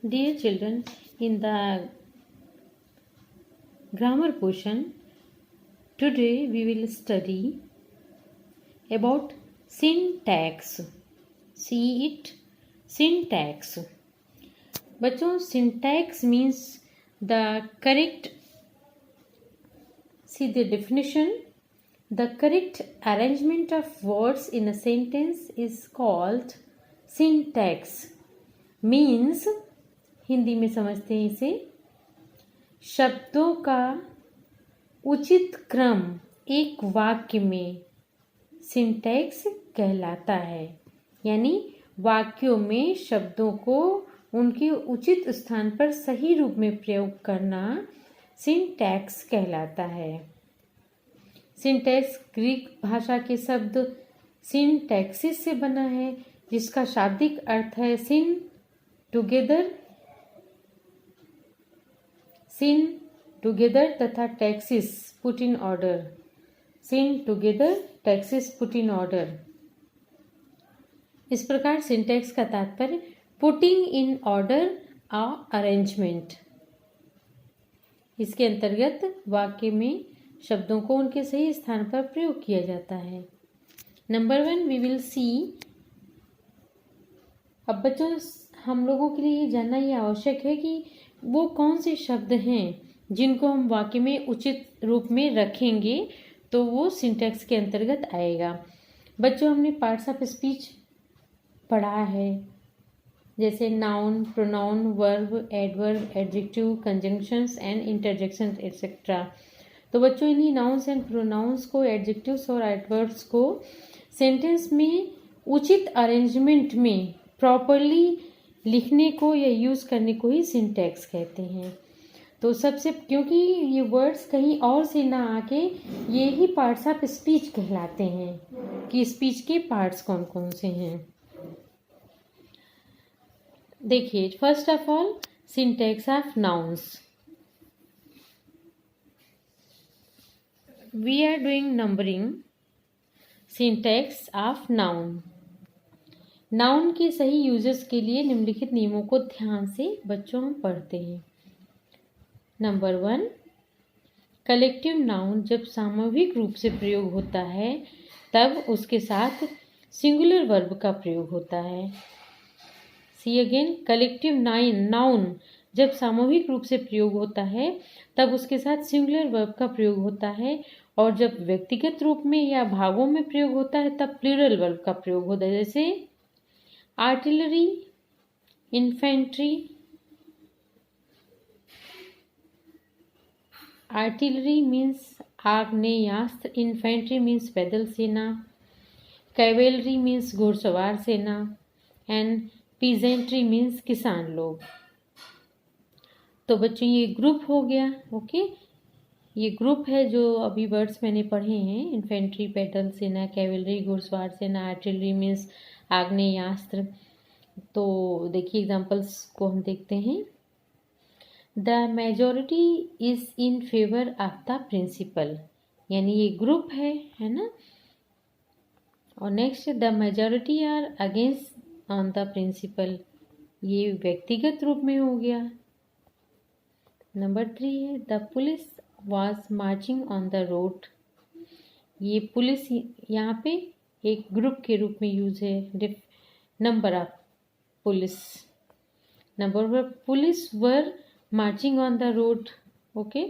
Dear children, in the grammar portion, today we will study about syntax. See it? Syntax. बच्चों, syntax means the correct, see the definition, the correct arrangement of words in a sentence is called syntax. Means, Hindi में समझते हैं इसे, शब्दों का उचित क्रम एक वाक्य में सिंटैक्स कहलाता है। यानी वाक्यों में शब्दों को उनके उचित स्थान पर सही रूप में प्रयोग करना सिंटैक्स कहलाता है। सिंटैक्स ग्रीक भाषा के शब्द सिंटैक्सिस से बना है, जिसका शाब्दिक अर्थ है सिन टुगेदर तथा taxis put in order. Syn together, taxis put in order. इस प्रकार सिंटैक्स का तात्पर्य putting in order a arrangement. इसके अंतर्गत वाक्य में शब्दों को उनके सही स्थान पर प्रयोग किया जाता है। Number 1 we will see. अब बच्चों, हम लोगों के लिए जानना ये आवश्यक है कि वो कौन से शब्द हैं जिनको हम वाक्य में उचित रूप में रखेंगे तो वो सिंटैक्स के अंतर्गत आएगा। बच्चों, हमने पार्ट्स ऑफ स्पीच पढ़ा है, जैसे noun, pronoun, verb, adverb, adjective, conjunctions and interjections etcetera. तो बच्चों, इन्हीं नाउन्स एंड प्रोनाउंस को, एडजेक्टिव्स और एडवर्ब्स को सेंटेंस में उचित अरेंजमेंट में प्रॉपरली लिखने को या यूज़ करने को ही सिंटैक्स कहते हैं। तो सबसे, क्योंकि ये वर्ड्स कहीं और से ना आके ये ही पार्ट्स ऑफ स्पीच कहलाते हैं कि स्पीच के पार्ट्स कौन कौन से हैं। देखिए, first of all syntax of nouns. We are doing numbering. Syntax of noun. Noun के सही यूजेस के लिए निम्नलिखित नियमों को ध्यान से बच्चों हम पढ़ते हैं। नंबर 1, कलेक्टिव नाउन जब सामूहिक रूप से प्रयोग होता है तब उसके साथ सिंगुलर वर्ब का प्रयोग होता है। सी अगेन, कलेक्टिव नाउन जब सामूहिक रूप से प्रयोग होता है तब उसके साथ सिंगुलर वर्ब का प्रयोग होता है, और जब व्यक्तिगत रूप में या भागों में प्रयोग होता है तब प्लूरल वर्ब का प्रयोग होता है। जैसे आर्टिलरी, इन्फेंट्री। आर्टिलरी मीन्स आग्नेयास्त्र, इन्फेंट्री मीन्स पैदल सेना, कैवेलरी मीन्स घुड़सवार सेना, एंड पीजेंट्री मीन्स किसान लोग। तो बच्चों, ये ग्रुप हो गया। ओके, ये ग्रुप है जो अभी वर्ड्स मैंने पढ़े हैं, इन्फेंट्री, पैदल सेना, कैवेलरी, घुड़सवार सेना, आर्टिलरी मीन्स आग्नेयास्त्र। तो देखिए, एग्जाम्पल्स को हम देखते हैं। The majority is in favour of the principle, यानी ये ग्रुप है ना। और next, the majority are against on the principle, ये व्यक्तिगत रूप में हो गया। नंबर 3 है the police was marching on the road, ये पुलिस यहाँ पे एक ग्रुप के रूप में यूज है। Number of police. Number 4, police were marching on the road. Okay,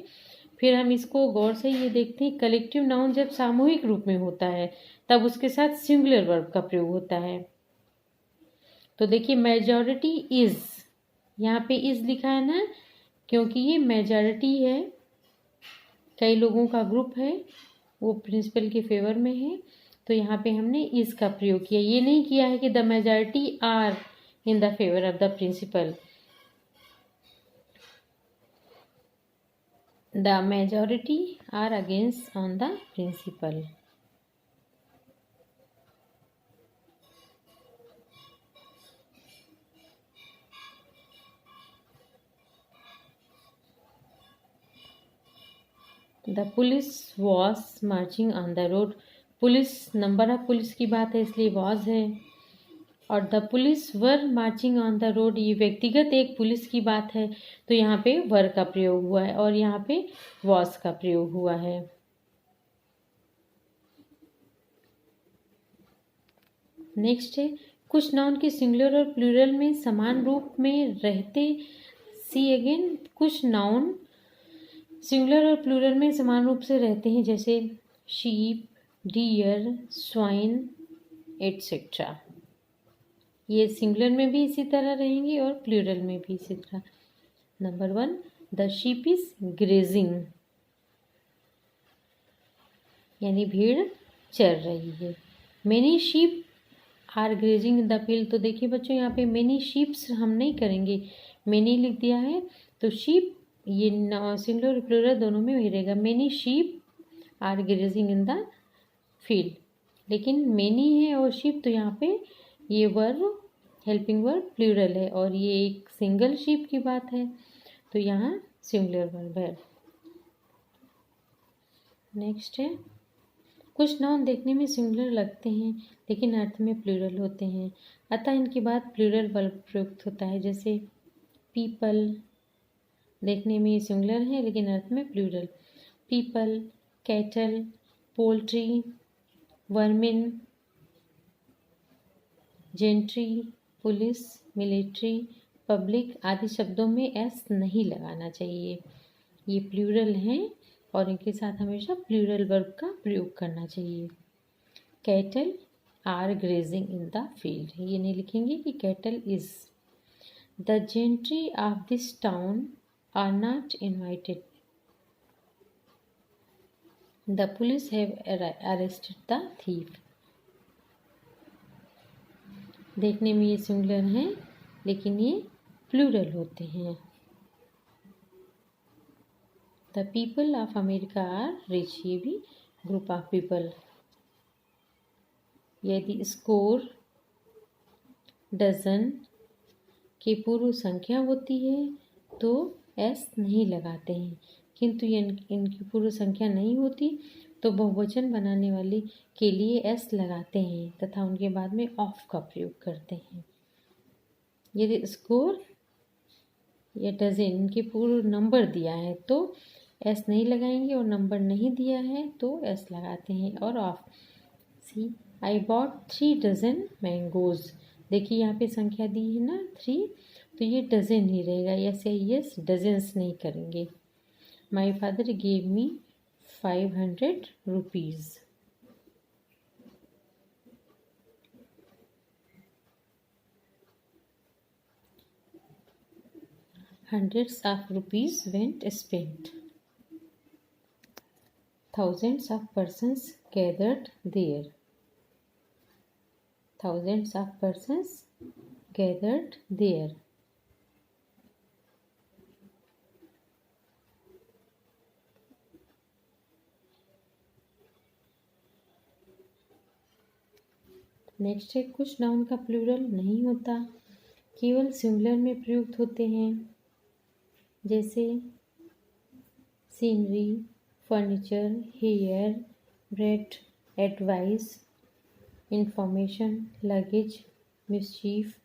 फिर हम इसको गौर से ये देखते हैं, कलेक्टिव नाउन जब सामूहिक रूप में होता है तब उसके साथ सिंगुलर वर्ब का प्रयोग होता है। तो देखिए, मेजॉरिटी इज, यहाँ पे इज लिखा है ना, क्योंकि ये मेजॉरिटी है, कई लोगों का ग्रुप है, वो प्रिंसिपल के फेवर में है, तो यहाँ पे हमने इज का प्रयोग किया। ये नहीं किया है कि the majority are in the favour of the principle. The majority are against on the principle. The police was marching on the road. Police, number of police की बात है इसलिए वॉज है। और the police were marching on the road, ये व्यक्तिगत एक police की बात है, तो यहाँ पे वर का प्रयोग हुआ है और यहाँ पे वॉस का प्रयोग हुआ है। नेक्स्ट है कुछ नाउन के सिंगुलर और प्लूरल में समान रूप में रहते। सी अगेन, कुछ नाउन सिंगुलर और प्लूरल में समान रूप से रहते हैं, जैसे शीप, डियर, स्वाइन एटसेट्रा। ये सिंगुलर में भी इसी तरह रहेंगी और प्लूरल में भी इसी तरह। Number 1, the sheep is grazing, यानी भेड़ चर रही है। Many sheep are grazing in the field, तो देखिए बच्चों यहाँ पे मेनी शीप्स हम नहीं करेंगे, मेनी लिख दिया है तो शीप ये सिंगुलर प्लूरल दोनों में वही रहेगा। Many sheep are grazing in the field, लेकिन मेनी है और शीप, तो यहाँ पे ये वर्ब हेल्पिंग वर्ब प्लूरल है और ये एक सिंगल शीप की बात है, तो यहाँ सिंगुलर वर्ब है। नेक्स्ट है कुछ नाउन देखने में सिंगुलर लगते हैं लेकिन अर्थ में प्लूरल होते हैं, अतः इनकी बात प्लूरल वर्ब प्रयुक्त होता है। जैसे पीपल, देखने में सिंगुलर है लेकिन अर्थ में plural. People, cattle, poultry, vermin, gentry, police, military, public आदि शब्दों में एस नहीं लगाना चाहिए, ये प्लूरल हैं और इनके साथ हमेशा प्लूरल वर्ब का प्रयोग करना चाहिए। Cattle are grazing in the field, ये नहीं लिखेंगे कि cattle is. The gentry of this town are not invited, the police have arrested the thief. देखने में ये सिंगुलर हैं लेकिन ये प्लूरल होते हैं। The people of America are rich, ये भी ग्रुप ऑफ पीपल। यदि स्कोर, डजन की पूर्व संख्या होती है तो एस नहीं लगाते हैं, किंतु इनकी पूर्व संख्या नहीं होती तो बहुवचन बनाने वाले के लिए एस लगाते हैं तथा उनके बाद में ऑफ का प्रयोग करते हैं। यदि स्कोर या डजन इनके पूर्व नंबर दिया है तो एस नहीं लगाएंगे और नंबर नहीं दिया है तो एस लगाते हैं और of. See I bought 3 dozen mangoes, देखिए यहाँ पे संख्या दी है ना 3, तो ये डजन ही रहेगा, यस या यस डजन्स नहीं करेंगे। My father gave me 500 rupees, hundreds of rupees went spent, thousands of persons gathered there, thousands of persons gathered there। Next है कुछ नाउन का प्लूरल नहीं होता, केवल सिंगुलर में प्रयुक्त होते हैं, जैसे scenery, furniture, hair, bread, advice, information, luggage, mischief,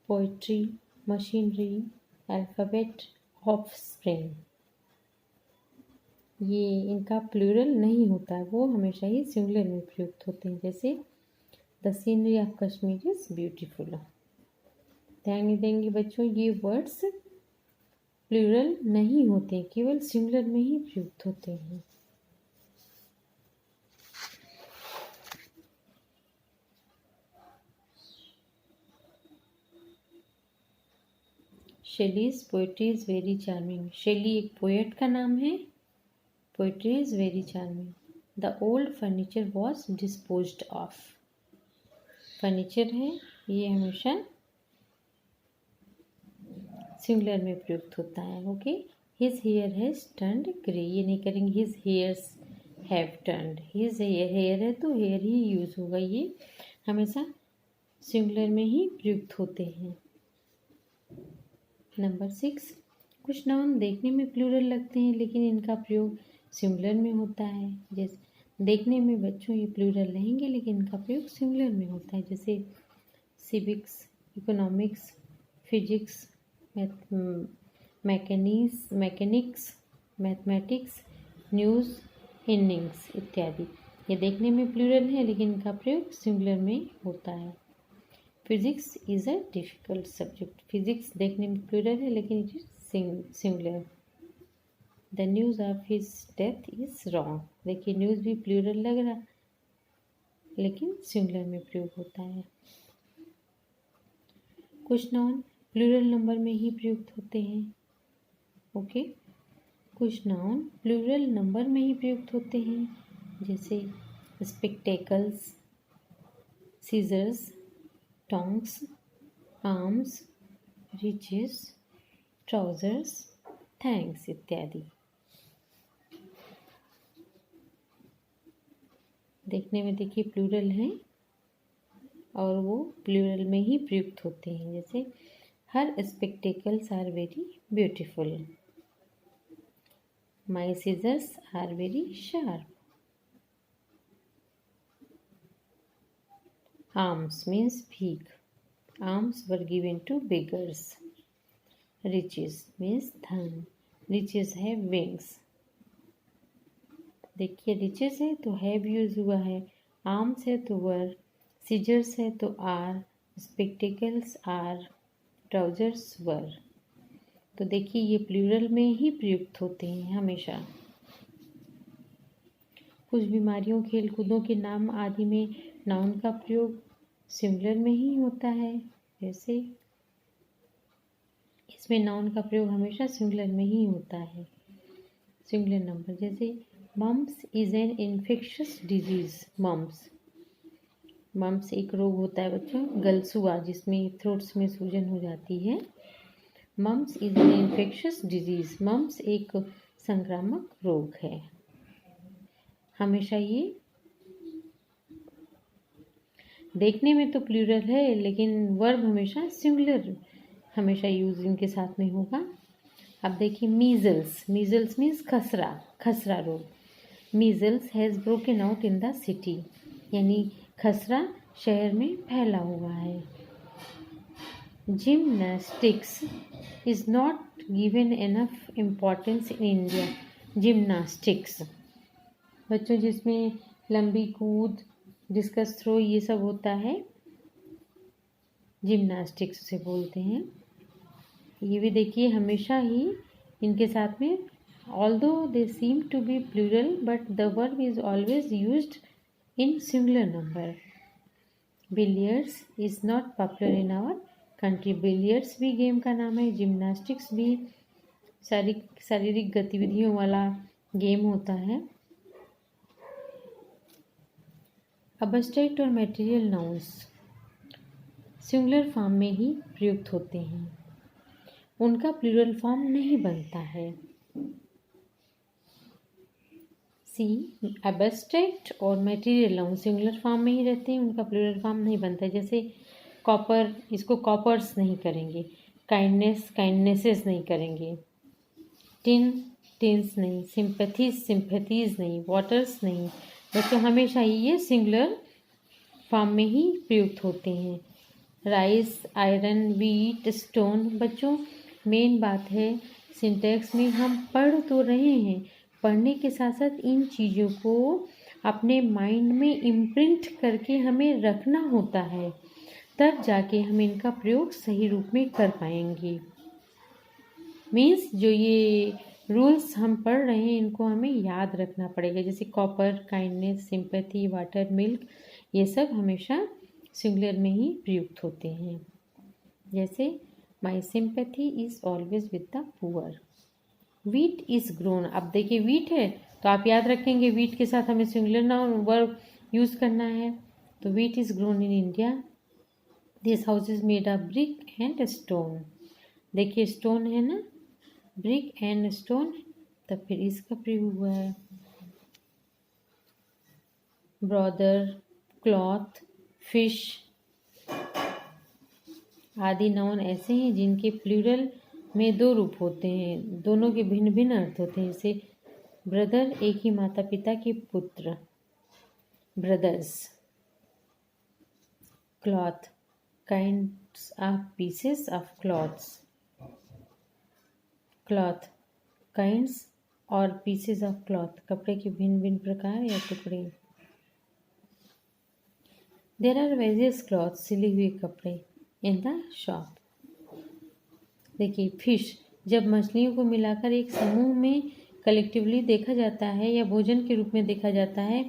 poetry, machinery, alphabet, offspring. ये इनका प्लूरल नहीं होता, वो हमेशा ही सिंगुलर में प्रयुक्त होते हैं, जैसे the scenery of Kashmir is beautiful. ध्यान देंगे बच्चों, ये वर्ड्स प्लूरल नहीं होते, केवल सिंगुलर में ही प्रयुक्त होते हैं। Shelley's poetry is very charming, Shelley एक पोएट का नाम है, poetry is very charming. The old furniture was disposed of, furniture है ये हमेशा सिंगुलर में प्रयुक्त होता है। Okay, his hair has turned grey, ये नहीं करेंगे his hairs have turned, his hair है तो हेयर ही यूज होगा, ये हमेशा सिंगुलर में ही प्रयुक्त होते हैं। नंबर 6, कुछ नाउन देखने में प्लूरल लगते हैं लेकिन इनका प्रयोग सिंगुलर में होता है। जैसे देखने में बच्चों ये प्लूरल रहेंगे लेकिन इनका प्रयोग सिंगुलर में होता है, जैसे civics, economics, physics, mechanics, mathematics, news, innings इत्यादि। ये देखने में प्लूरल है लेकिन इनका प्रयोग सिंगुलर में होता है। Physics is a difficult subject. Physics देखने में प्लूरल है लेकिन it is singular. The news of his death is wrong. देखिए न्यूज़ भी प्लूरल लग रहा लेकिन सिंगुलर में प्रयोग होता है। कुछ नाउन प्लूरल नंबर में ही प्रयुक्त होते हैं। ओके, कुछ नाउन प्लूरल नंबर में ही प्रयुक्त होते हैं, जैसे spectacles, scissors, tongs, arms, riches, trousers, thanks इत्यादि। देखने में देखिए प्लूरल हैं और वो प्लूरल में ही प्रयुक्त होते हैं, जैसे her spectacles are very beautiful, my scissors are very sharp. Alms means भीख, alms were given to beggars। Riches means धन, रिचेस है विंग्स। देखिए रिचेस है तो हैव यूज हुआ है, आर्म्स है तो वर, सीजर्स है तो आर, स्पेक्टिकल्स आर, ट्राउजर्स वर। तो देखिए ये प्लूरल में ही प्रयुक्त होते हैं हमेशा। कुछ बीमारियों, खेल कूदों के नाम आदि में नाउन का प्रयोग सिंगुलर में ही होता है। जैसे इसमें नाउन का प्रयोग हमेशा सिंगुलर में ही होता है, सिंगुलर नंबर। जैसे mumps is an infectious disease. Mumps एक रोग होता है बच्चों, गलसुआ, जिसमें थ्रोट्स में सूजन हो जाती है। Mumps is an infectious disease. Mumps एक संक्रामक रोग है। हमेशा ये देखने में तो प्लूरल है लेकिन वर्ब हमेशा सिंगुलर हमेशा यूज इनके साथ में होगा। अब देखिए मीजल्स, मीजल्स मीन्स खसरा रोग। Measles has broken out in the city, यानी खसरा शहर में फैला हुआ है। Gymnastics is not given enough importance in India. Gymnastics बच्चों जिसमें लंबी कूद, डिस्कस थ्रो ये सब होता है, जिम्नास्टिक्स से बोलते हैं। ये भी देखिए हमेशा ही इनके साथ में although they seem to be plural but the verb is always used in singular number. Billiards is not popular in our country. Billiards भी गेम का नाम है। जिम्नास्टिक्स भी शारीरिक गतिविधियों वाला गेम होता है। अबस्ट्रैक्ट और मटेरियल नाउन्स सिंगुलर फॉर्म में ही प्रयुक्त होते हैं, उनका प्लूरल फॉर्म नहीं बनता है। एब्स्ट्रैक्ट और मटेरियल नाउन सिंगुलर फॉर्म में ही रहते हैं, उनका प्लूरल फॉर्म नहीं बनता है। जैसे कॉपर, इसको कॉपर्स नहीं करेंगे। काइंडनेस, काइंडनेसेस नहीं करेंगे। टिन, टिन्स नहीं। सिंपैथीज, सिंपैथीज नहीं। वाटर्स नहीं। बच्चों हमेशा ही ये सिंगुलर फॉर्म में ही प्रयुक्त होते हैं। Rice, iron, wheat, stone. बच्चों मेन बात है सिंटैक्स में हम पढ़ तो रहे हैं, पढ़ने के साथ साथ इन चीज़ों को अपने माइंड में इम्प्रिंट करके हमें रखना होता है, तब जाके हम इनका प्रयोग सही रूप में कर पाएंगे। मीन्स जो ये रूल्स हम पढ़ रहे हैं इनको हमें याद रखना पड़ेगा। जैसे copper, kindness, sympathy, water, milk, ये सब हमेशा सिंगुलर में ही प्रयुक्त होते हैं। जैसे my sympathy is always with the poor. Wheat is grown. अब देखिए वीट है तो आप याद रखेंगे वीट के साथ हमें सिंगुलर नाउन वर्ब यूज करना है। तो wheat is grown in India. This house is made of brick and stone. देखिए स्टोन है ना, ब्रिक एंड स्टोन, तब फिर इसका प्रयोग हुआ है। ब्रॉदर, क्लॉथ, फिश आदि नाउन ऐसे हैं जिनके प्लूरल में दो रूप होते हैं, दोनों के भिन्न भिन्न अर्थ होते हैं। जैसे ब्रदर, एक ही माता पिता के पुत्र, brothers. Cloth, kinds of pieces of cloth, kinds और पीसेस ऑफ क्लॉथ, कपड़े के भिन्न भिन्न प्रकार या टुकड़े। देयर आर वेरियस क्लॉथ, सिले हुए कपड़े इन द शॉप। देखिए फिश, जब मछलियों को मिलाकर एक समूह में कलेक्टिवली देखा जाता है या भोजन के रूप में देखा जाता है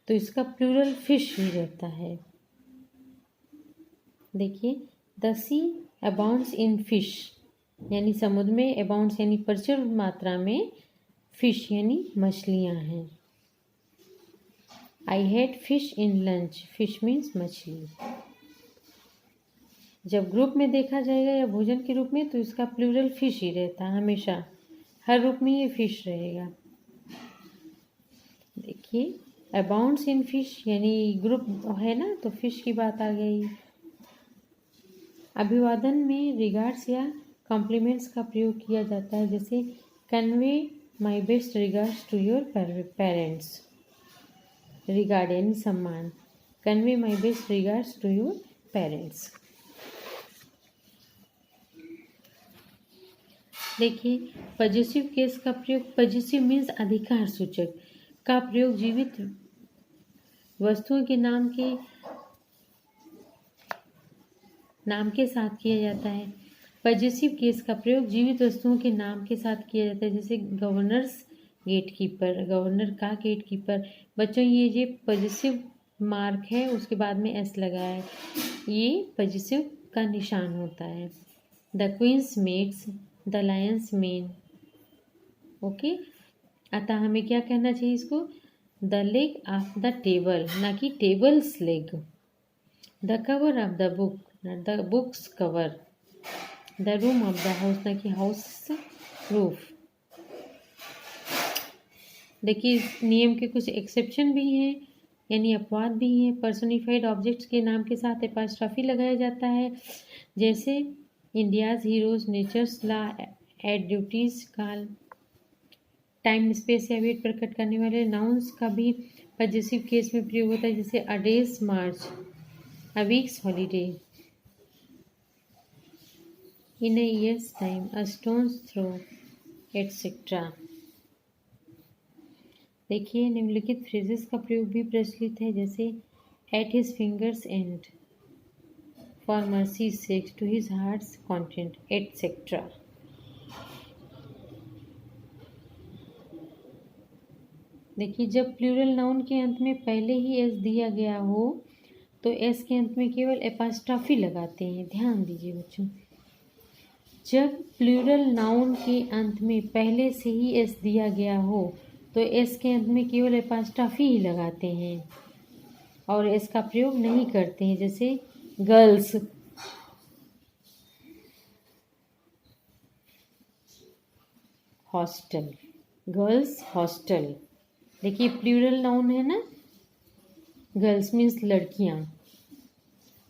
तो इसका प्लूरल फिश ही रहता है। देखिए the sea abounds in fish, यानी समुद्र में अबाउंड्स यानी प्रचुर मात्रा में, फिश यानी मछलियाँ हैं। I had fish in lunch, fish means मछली। जब ग्रुप में देखा जाएगा या भोजन के रूप में तो इसका प्लूरल फिश ही रहता है, हमेशा हर रूप में ये फिश रहेगा। देखिए अबाउंड्स इन फिश यानी ग्रुप है ना, तो फिश की बात आ गई। अभिवादन में रिगार्ड्स या कॉम्प्लीमेंट्स का प्रयोग किया जाता है, जैसे convey my best regards to your parents. Regard यानी सम्मान, convey my best regards to your parents. देखिए पॉजिटिव केस का प्रयोग, पॉजिटिव मीन्स अधिकार सूचक का प्रयोग जीवित वस्तुओं के नाम के साथ किया जाता है। पॉजिटिव केस का प्रयोग जीवित वस्तुओं के नाम के साथ किया जाता है, जैसे गवर्नर्स गेटकीपर, गवर्नर का गेटकीपर। बच्चों ये पॉजिटिव मार्क है, उसके बाद में एस लगा है, ये पॉजिटिव का निशान होता है। The queen's makes the lion's mane. Okay, अतः हमें क्या कहना चाहिए इसको, the leg of the table, ना कि table's leg. The cover of the book, the book's cover. The room of the house, ना कि हाउस रूफ। देखिए नियम के कुछ एक्सेप्शन भी हैं, यानी अपवाद भी हैं। पर्सोनिफाइड ऑब्जेक्ट्स के नाम के साथ एपॉस्ट्रॉफी लगाया जाता है, जैसे India's heroes, nature's law, at duty's call. Time space या वेट प्रकट करने वाले नाउन्स का भी पॉजिटिव केस में प्रयोग होता है, जैसे a day's march, a week's holiday, in a year's time, a stone's throw, etcetera. देखिए निम्नलिखित फ्रेजेस का प्रयोग भी प्रचलित है, जैसे at his fingers' end, for mercy sake, to his heart's content, etcetera. देखिए जब प्लूरल नाउन के अंत में पहले ही एस दिया गया हो तो एस के अंत में केवल एपॉस्ट्रॉफी लगाते हैं। ध्यान दीजिए बच्चों, जब प्लूरल नाउन के अंत में पहले से ही एस दिया गया हो तो एस के अंत में केवल एपॉस्ट्रॉफी ही लगाते हैं और एस का प्रयोग नहीं करते हैं, जैसे गर्ल्स, हॉस्टल, गर्ल्स हॉस्टल। देखिए प्लूरल नाउन है ना, गर्ल्स मीन्स लड़कियां,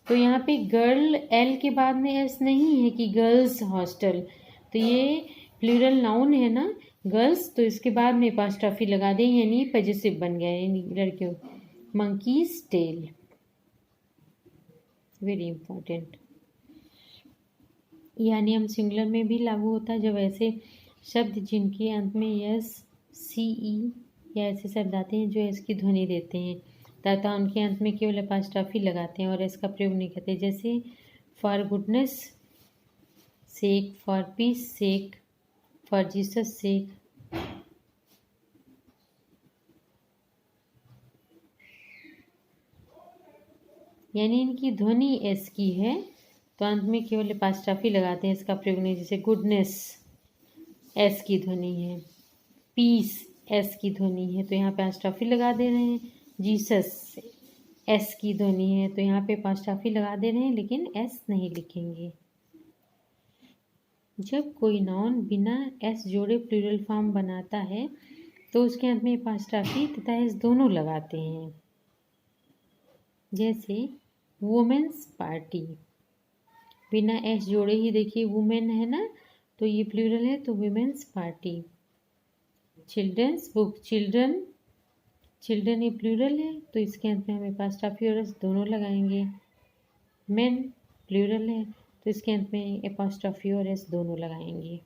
तो यहाँ पे गर्ल एल के बाद में एस नहीं है कि गर्ल्स हॉस्टल, तो ये प्लूरल नाउन है ना गर्ल्स, तो इसके बाद में एपॉस्ट्रॉफी लगा दें, यानी पॉजिटिव बन गया, यानी लड़कियों। Monkey's tail, very important. यह नियम सिंगुलर में भी लागू होता है, जब ऐसे शब्द जिनके अंत में यस, सी, ई या ऐसे शब्द आते हैं जो एस की ध्वनि देते हैं तथा उनके अंत में केवल एपॉस्ट्रॉफी लगाते हैं और एस का प्रयोग नहीं करते, जैसे for goodness sake, for peace sake, for Jesus sake. यानी इनकी ध्वनि एस की है तो अंत में केवल एपॉस्ट्रॉफी लगाते हैं, इसका प्रयोग नहीं, जैसे गुडनेस एस की ध्वनि है, पीस एस की ध्वनि है तो यहाँ पे एपॉस्ट्रॉफी लगा दे रहे हैं, जीसस एस की ध्वनि है तो यहाँ पे एपॉस्ट्रॉफी लगा दे रहे हैं लेकिन एस नहीं लिखेंगे। जब कोई नाउन बिना एस जोड़े प्लूरल फॉर्म बनाता है तो उसके अंत में एपॉस्ट्रॉफी तथा एस दोनों लगाते हैं, जैसे वुमेन्स पार्टी, बिना एस जोड़े ही देखिए वुमेन है ना तो ये प्लूरल है तो women's party. Children's book, children ये प्लूरल है तो इसके अंत में हम एपॉस्ट्रॉफी और एस दोनों लगाएंगे। मेन प्लूरल है तो इसके अंत में एपॉस्ट्रॉफी और एस दोनों लगाएंगे।